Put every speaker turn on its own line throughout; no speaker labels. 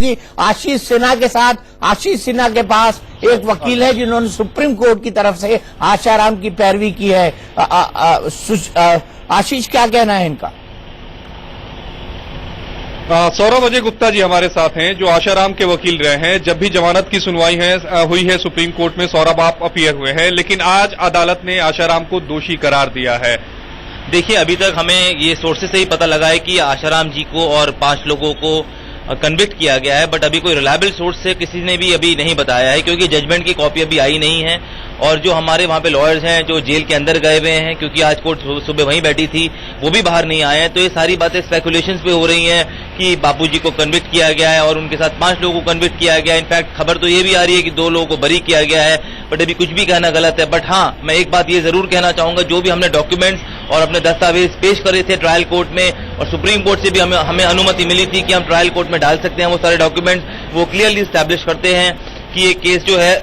कि आशीष सिन्हा के साथ, आशीष सिन्हा के पास एक वकील है जिन्होंने सुप्रीम कोर्ट की तरफ से आशाराम की पैरवी की है। आशीष, क्या कहना है इनका?
सौरभ अजय गुप्ता जी हमारे साथ हैं, जो आशाराम के वकील रहे हैं। जब भी जमानत की सुनवाई हुई है सुप्रीम कोर्ट में, सौरभ आप अपीयर हुए हैं, लेकिन आज अदालत ने आशाराम को दोषी करार दिया है।
देखिए, अभी तक हमें ये सोर्सेज से ही पता लगा है कि आशाराम जी को और 5 लोगों को कन्विक्ट किया गया है, बट अभी कोई रिलायबल सोर्स से किसी ने भी अभी नहीं बताया है, क्योंकि जजमेंट की कॉपी अभी आई नहीं है। और जो हमारे वहां पे लॉयर्स हैं जो जेल के अंदर गए हुए हैं, क्योंकि आज कोर्ट सुबह वहीं बैठी थी, वो भी बाहर नहीं आए हैं, तो ये सारी बातें स्पेकुलेशंस पे हो रही हैं कि बापूजी को कन्विक्ट किया गया है और उनके साथ 5 लोगों को कन्विक्ट किया गया है। इनफैक्ट खबर तो ये भी आ रही है कि 2 लोगों को बरी किया गया है, बट अभी कुछ भी कहना गलत है। बट हाँ, मैं एक बात ये जरूर कहना चाहूंगा, जो भी हमने डॉक्यूमेंट्स और अपने दस्तावेज पेश करे थे ट्रायल कोर्ट में, और सुप्रीम कोर्ट से भी हमें अनुमति मिली थी कि हम ट्रायल कोर्ट में डाल सकते हैं वो सारे डॉक्यूमेंट्स, वो क्लियरली स्टैब्लिश करते हैं कि ये केस जो है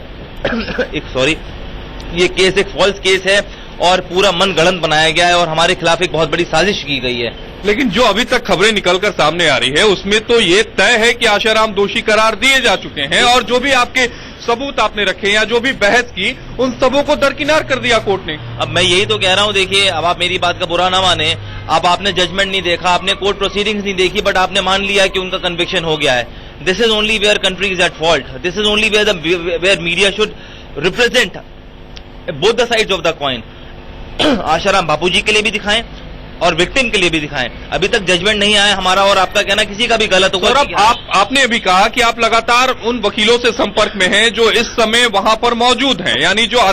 ये केस एक फॉल्स केस है और पूरा मन गढ़ंत बनाया गया है और हमारे खिलाफ एक बहुत बड़ी साजिश की गई है।
लेकिन जो अभी तक खबरें निकलकर सामने आ रही है उसमें तो ये तय है कि आशाराम दोषी करार दिए जा चुके हैं, और जो भी आपके सबूत आपने रखे या जो भी बहस की, उन सबों को दरकिनार कर दिया कोर्ट ने।
अब मैं यही तो कह रहा हूं, देखिए, अब आप मेरी बात का बुरा ना माने, अब आपने जजमेंट नहीं देखा, आपने कोर्ट प्रोसीडिंग्स नहीं देखी, बट आपने मान लिया कि उनका कन्विक्शन हो गया है। This is only where country is at fault, this is only where media should represent both the sides of the coin. Asaram Bapuji के लिए भी दिखाएं और विक्टिम के लिए भी दिखाएं। अभी तक जजमेंट नहीं आया, हमारा और आपका कहना किसी का भी गलत होगा।
सौरभ, आपने अभी कहा कि आप लगातार उन वकीलों से संपर्क में हैं जो इस समय वहां पर मौजूद हैं, यानी जो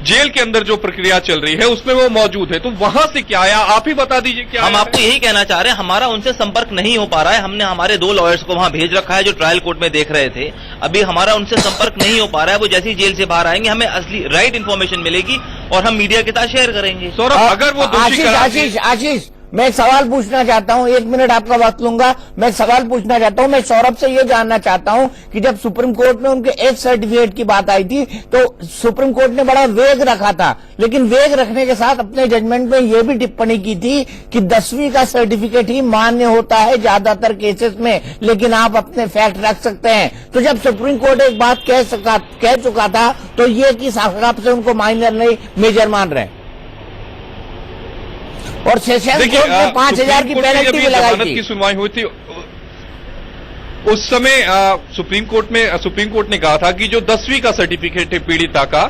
जेल के अंदर जो प्रक्रिया चल रही है उसमें वो मौजूद है, तो वहां से क्या आया, आप ही बता दीजिए क्या।
हम आपको यही कहना चाह रहे हैं, हमारा उनसे संपर्क नहीं हो पा रहा है। हमने हमारे 2 लॉयर्स को वहां भेज रखा है जो ट्रायल कोर्ट में देख रहे थे, अभी हमारा उनसे संपर्क नहीं हो पा रहा है। वो जैसे ही जेल से बाहर आएंगे हमें असली राइट इन्फॉर्मेशन मिलेगी और हम मीडिया के साथ शेयर करेंगे।
सौरभ, अगर वो
आशीष, मैं एक सवाल पूछना चाहता हूं, 1 मिनट आपका वक्त लूंगा। मैं एक सवाल पूछना चाहता हूं, मैं सौरभ से ये जानना चाहता हूं कि जब सुप्रीम कोर्ट में उनके एज सर्टिफिकेट की बात आई थी तो सुप्रीम कोर्ट ने बड़ा वेग रखा था, लेकिन वेग रखने के साथ अपने जजमेंट में ये भी टिप्पणी की थी कि 10वीं का सर्टिफिकेट ही मान्य होता है ज्यादातर केसेस में, लेकिन आप अपने फैक्ट रख सकते हैं। तो जब सुप्रीम कोर्ट एक बात कह चुका था तो ये किस हिसाब से उनको माइनर नहीं मेजर मान रहे हैं? और सेशन कोर्ट ने 5,000 की पेनल्टी भी लगाई थी।
की सुनवाई हुई थी उस समय सुप्रीम कोर्ट ने कहा था कि जो 10वीं का सर्टिफिकेट है पीड़िता का,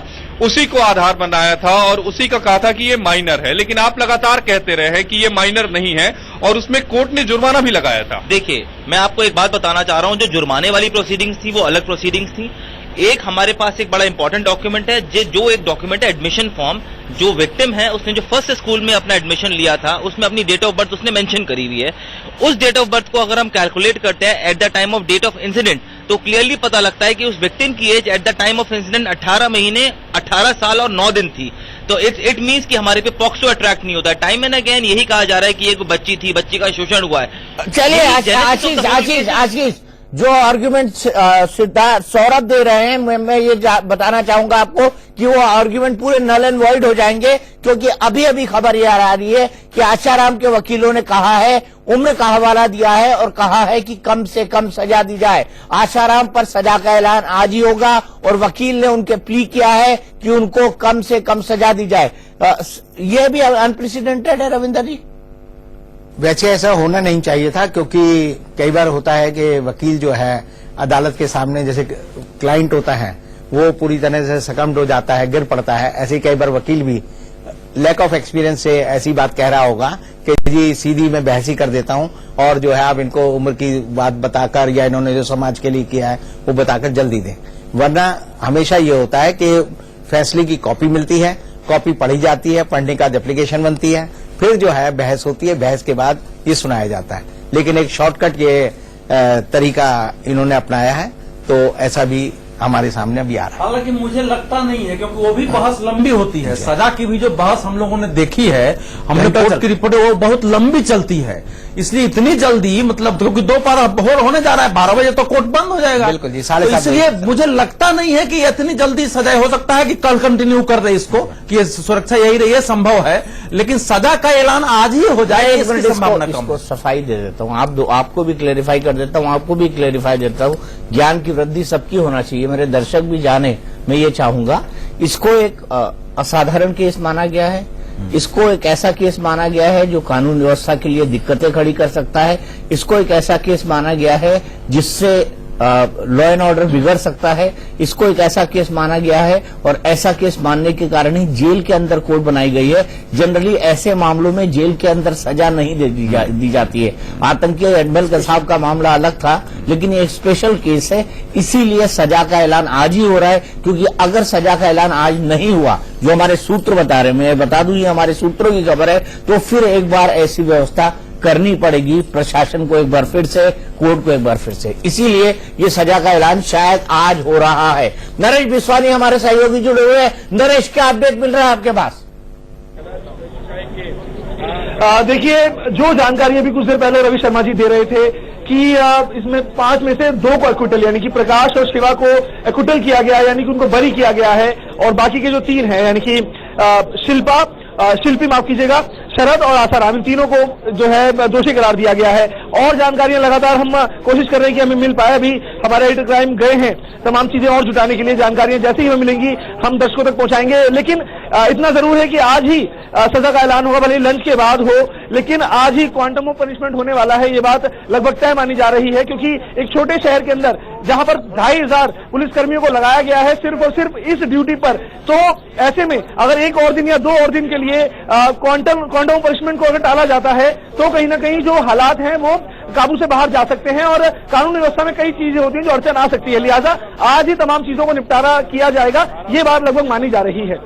उसी को आधार बनाया था और उसी का कहा था कि ये माइनर है, लेकिन आप लगातार कहते रहे हैं कि ये माइनर नहीं है और उसमें कोर्ट ने जुर्माना भी लगाया था।
देखिए, मैं आपको एक बात बताना चाह रहा हूं, जो जुर्माने वाली प्रोसीडिंग्स थी वो अलग प्रोसीडिंग्स थी। एक हमारे पास एक बड़ा इंपॉर्टेंट डॉक्यूमेंट है, जो एक डॉक्यूमेंट है एडमिशन फॉर्म। जो विक्टिम है उसने जो फर्स्ट स्कूल में अपना एडमिशन लिया था उसमें अपनी डेट ऑफ बर्थ उसने मेंशन करी हुई है। उस डेट ऑफ बर्थ को अगर हम कैलकुलेट करते हैं at the time of date of incident, तो क्लियरली पता लगता है कि उस विक्टिम की age at the time of incident 18 महीने 18 साल और 9 दिन थी। तो इट मीन्स कि हमारे पे पॉक्सो अट्रैक्ट नहीं होता है। टाइम एंड अगेन यही कहा जा रहा है कि एक बच्ची थी, बच्ची का शोषण हुआ है।
चलिए आशीष, जो आर्ग्यूमेंट सौरभ दे रहे हैं, मैं ये बताना चाहूंगा आपको कि वो आर्ग्यूमेंट पूरे नल एंड वॉइड हो जाएंगे, क्योंकि अभी अभी खबर ये आ रही है कि आशाराम के वकीलों ने कहा है, उम्र का हवाला दिया है और कहा है कि कम से कम सजा दी जाए। आशाराम पर सजा का ऐलान आज ही होगा और वकील ने उनके प्ली किया है कि उनको कम से कम सजा दी जाए। यह भी अनप्रेसिडेंटेड है रविंदर जी।
वैसे ऐसा होना नहीं चाहिए था, क्योंकि कई बार होता है कि वकील जो है अदालत के सामने, जैसे क्लाइंट होता है वो पूरी तरह से सकम्ड हो जाता है, गिर पड़ता है। ऐसे कई बार वकील भी लैक ऑफ एक्सपीरियंस से ऐसी बात कह रहा होगा कि जी सीधी मैं बहस ही कर देता हूं और जो है आप इनको उम्र की बात बताकर या इन्होंने जो समाज के लिए किया है वो बताकर जल्दी दें। वरना हमेशा ये होता है कि फैसले की कॉपी मिलती है, कॉपी पढ़ी जाती है, पढ़ने का एप्लीकेशन बनती है, फिर जो है बहस होती है, बहस के बाद ये सुनाया जाता है। लेकिन एक शॉर्टकट ये तरीका इन्होंने अपनाया है, तो ऐसा भी हमारे सामने अभी आ रहा है।
हालांकि मुझे लगता नहीं है, क्योंकि वो भी बहस लंबी होती है। सजा की भी जो बहस हम लोगों ने देखी है, हमने कोर्ट की रिपोर्ट, वो बहुत लंबी चलती है। इसलिए इतनी जल्दी, मतलब क्योंकि दोपहर होने जा रहा है, 12 बजे तो कोर्ट बंद हो जाएगा।
बिल्कुल जी,
तो
7:30
इसलिए मुझे लगता नहीं है कि इतनी जल्दी सजा हो सकता है कि कल कंटिन्यू कर रहे इसको, कि सुरक्षा यही रही है, संभव है, लेकिन सजा का ऐलान आज ही हो जाए इसकी संभावना कम
इसको सफाई दे देता हूँ, आपको भी क्लेरिफाई कर देता हूँ, आपको भी क्लेरिफाई देता हूँ। ज्ञान की वृद्धि सबकी होना चाहिए, मेरे दर्शक भी जाने, मैं ये चाहूंगा। इसको एक असाधारण केस माना गया है, इसको एक ऐसा केस माना गया है जो कानून व्यवस्था के लिए दिक्कतें खड़ी कर सकता है, इसको एक ऐसा केस माना गया है जिससे लॉ एंड ऑर्डर बिगड़ सकता है, इसको एक ऐसा केस माना गया है और ऐसा केस मानने के कारण ही जेल के अंदर कोर्ट बनाई गई है। जनरली ऐसे मामलों में जेल के अंदर सजा नहीं दी जाती है। आतंकी अजमल कसाब का मामला अलग था, लेकिन ये एक स्पेशल केस है, इसीलिए सजा का ऐलान आज ही हो रहा है। क्योंकि अगर सजा का ऐलान आज नहीं हुआ, जो हमारे सूत्र बता रहे हैं, मैं बता दूं ये हमारे सूत्रों की खबर है, तो फिर एक बार ऐसी व्यवस्था करनी पड़ेगी प्रशासन को एक बार फिर से, कोर्ट को एक बार फिर से। इसीलिए ये सजा का ऐलान शायद आज हो रहा है। नरेश बिस्वानी हमारे सहयोगी जुड़े हुए हैं। नरेश, क्या अपडेट मिल रहा है आपके पास?
देखिए, जो जानकारी अभी कुछ देर पहले रवि शर्मा जी दे रहे थे कि इसमें 5 में से 2 को एक्विटल, यानी कि प्रकाश और शिवा को एक्विटल किया गया, यानी कि उनको बरी किया गया है, और बाकी के जो 3 हैं, यानी कि शिल्पी माफ कीजिएगा, शरद और आसाराम, इन तीनों को जो है दोषी करार दिया गया है। और जानकारियां लगातार हम कोशिश कर रहे हैं कि हमें मिल पाए। अभी हमारे एडिटर क्राइम गए हैं तमाम चीजें और जुटाने के लिए। जानकारियां जैसे ही हमें मिलेंगी हम दर्शकों तक पहुंचाएंगे। लेकिन इतना जरूर है कि आज ही सजा का ऐलान होगा, भले लंच के बाद हो, लेकिन आज ही क्वांटम ऑफ पनिशमेंट होने वाला है। ये बात लगभग तय मानी जा रही है, क्योंकि एक छोटे शहर के अंदर जहां पर 2500 पुलिसकर्मियों को लगाया गया है सिर्फ और सिर्फ इस ड्यूटी पर, तो ऐसे में अगर 1 और दिन या 2 और दिन के लिए क्वांटम पनिशमेंट को अगर टाला जाता है, तो कहीं ना कहीं जो हालात हैं वो काबू से बाहर जा सकते हैं और कानून व्यवस्था में कई चीजें होती हैं जो अड़चन आ सकती है। लिहाजा आज ही तमाम चीजों को निपटारा किया जाएगा, ये बात लगभग मानी जा रही है।